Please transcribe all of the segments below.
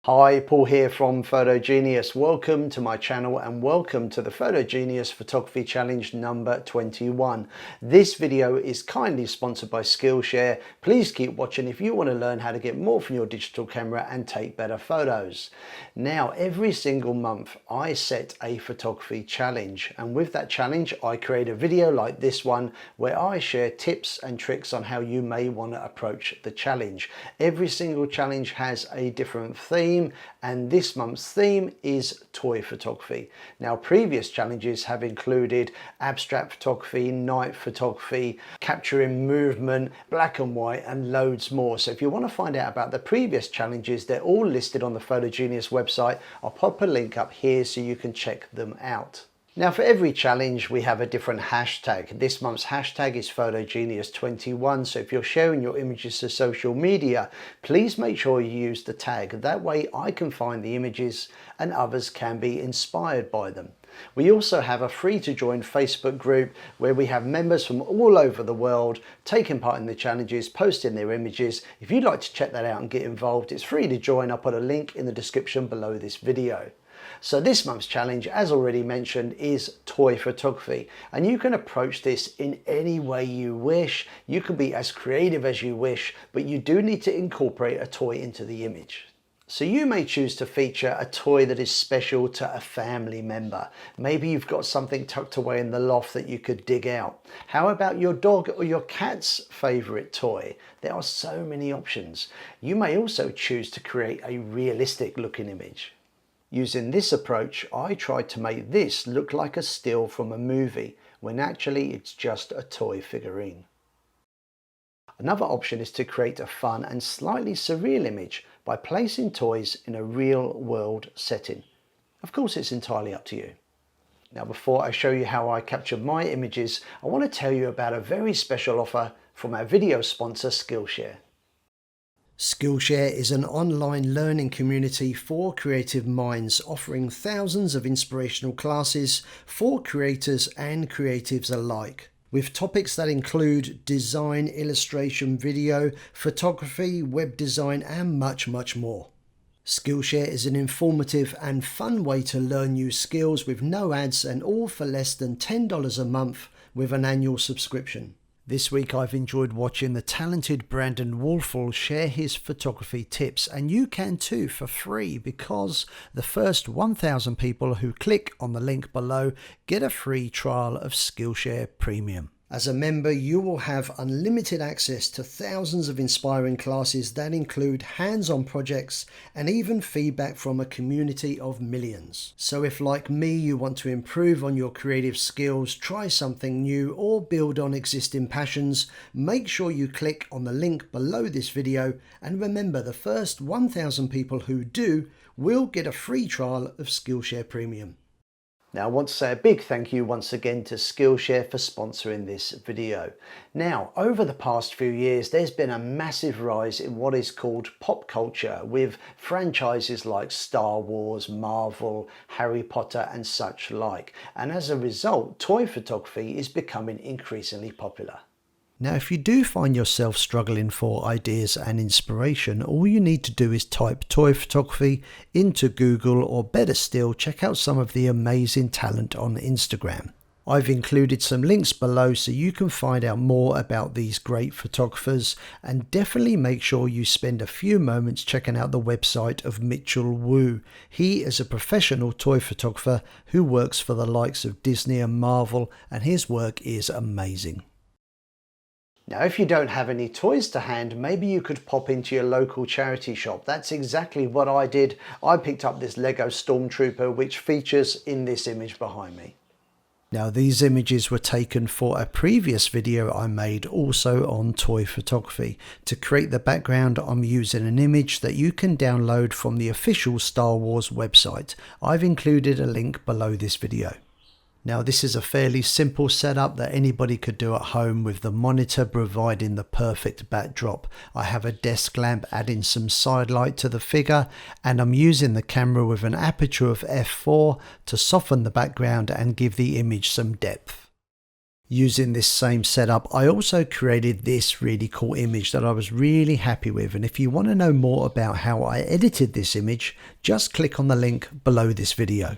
Hi, Paul here from PhotoGenius. Welcome to my channel and welcome to the PhotoGenius Photography Challenge number 21. This video is kindly sponsored by Skillshare. Please keep watching if you want to learn how to get more from your digital camera and take better photos. Now, every single month I set a photography challenge, and with that challenge I create a video like this one where I share tips and tricks on how you may want to approach the challenge. Every single challenge has a different theme, and this month's theme is toy photography. Now, previous challenges have included abstract photography, night photography, capturing movement, black and white, and loads more. So if you want to find out about the previous challenges, they're all listed on the PhotoGenius website. I'll pop a link up here so you can check them out. Now, for every challenge we have a different hashtag. This month's hashtag is PhotoGenius21, so if you're sharing your images to social media, please make sure you use the tag. That way I can find the images and others can be inspired by them. We also have a free to join Facebook group where we have members from all over the world taking part in the challenges, posting their images. If you'd like to check that out and get involved, it's free to join. I'll put a link in the description below this video. So this month's challenge, as already mentioned, is toy photography, and you can approach this in any way you wish. You can be as creative as you wish, but you do need to incorporate a toy into the image. So you may choose to feature a toy that is special to a family member. Maybe you've got something tucked away in the loft that you could dig out. How about your dog or your cat's favorite toy? There are so many options. You may also choose to create a realistic looking image. Using this approach, I tried to make this look like a still from a movie, when actually it's just a toy figurine. Another option is to create a fun and slightly surreal image by placing toys in a real world setting. Of course, it's entirely up to you. Now, before I show you how I captured my images, I want to tell you about a very special offer from our video sponsor, Skillshare. Skillshare is an online learning community for creative minds, offering thousands of inspirational classes for creators and creatives alike, with topics that include design, illustration, video, photography, web design, and much more. Skillshare is an informative and fun way to learn new skills with no ads, and all for less than $10 a month with an annual subscription. This week I've enjoyed watching the talented Brandon Wolfel share his photography tips, and you can too for free, because the first 1,000 people who click on the link below get a free trial of Skillshare Premium. As a member, you will have unlimited access to thousands of inspiring classes that include hands-on projects and even feedback from a community of millions. So if, like me, you want to improve on your creative skills, try something new, or build on existing passions, make sure you click on the link below this video, and remember, the first 1,000 people who do will get a free trial of Skillshare Premium. Now, I want to say a big thank you once again to Skillshare for sponsoring this video. Now, over the past few years, there's been a massive rise in what is called pop culture, with franchises like Star Wars, Marvel, Harry Potter, and such like. And as a result, toy photography is becoming increasingly popular. Now, if you do find yourself struggling for ideas and inspiration, all you need to do is type toy photography into Google, or better still, check out some of the amazing talent on Instagram. I've included some links below so you can find out more about these great photographers, and definitely make sure you spend a few moments checking out the website of Mitchell Wu. He is a professional toy photographer who works for the likes of Disney and Marvel, and his work is amazing. Now, if you don't have any toys to hand, maybe you could pop into your local charity shop. That's exactly what I did. I picked up this Lego Stormtrooper, which features in this image behind me. Now, these images were taken for a previous video I made also on toy photography. To create the background, I'm using an image that you can download from the official Star Wars website. I've included a link below this video. Now, this is a fairly simple setup that anybody could do at home, with the monitor providing the perfect backdrop. I have a desk lamp adding some side light to the figure, and I'm using the camera with an aperture of f4 to soften the background and give the image some depth. Using this same setup, I also created this really cool image that I was really happy with. And if you want to know more about how I edited this image, just click on the link below this video.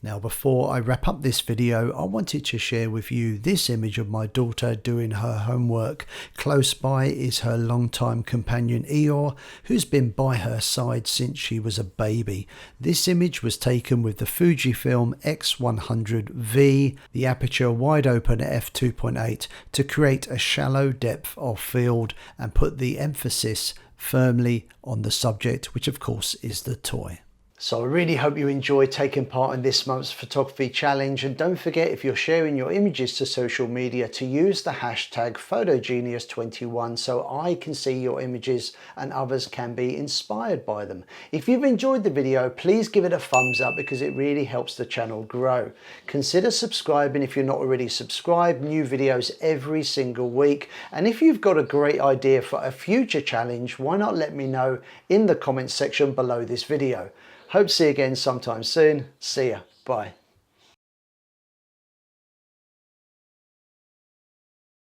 Now, before I wrap up this video, I wanted to share with you this image of my daughter doing her homework. Close by is her longtime companion Eeyore, who's been by her side since she was a baby. This image was taken with the Fujifilm X100V, the aperture wide open at f2.8, to create a shallow depth of field and put the emphasis firmly on the subject, which of course is the toy. So I really hope you enjoyed taking part in this month's photography challenge, and don't forget, if you're sharing your images to social media, to use the hashtag PhotoGenius21 so I can see your images and others can be inspired by them. If you've enjoyed the video, please give it a thumbs up because it really helps the channel grow. Consider subscribing if you're not already subscribed. New videos every single week. And if you've got a great idea for a future challenge, why not let me know in the comments section below this video. Hope to see you again sometime soon. See ya. Bye.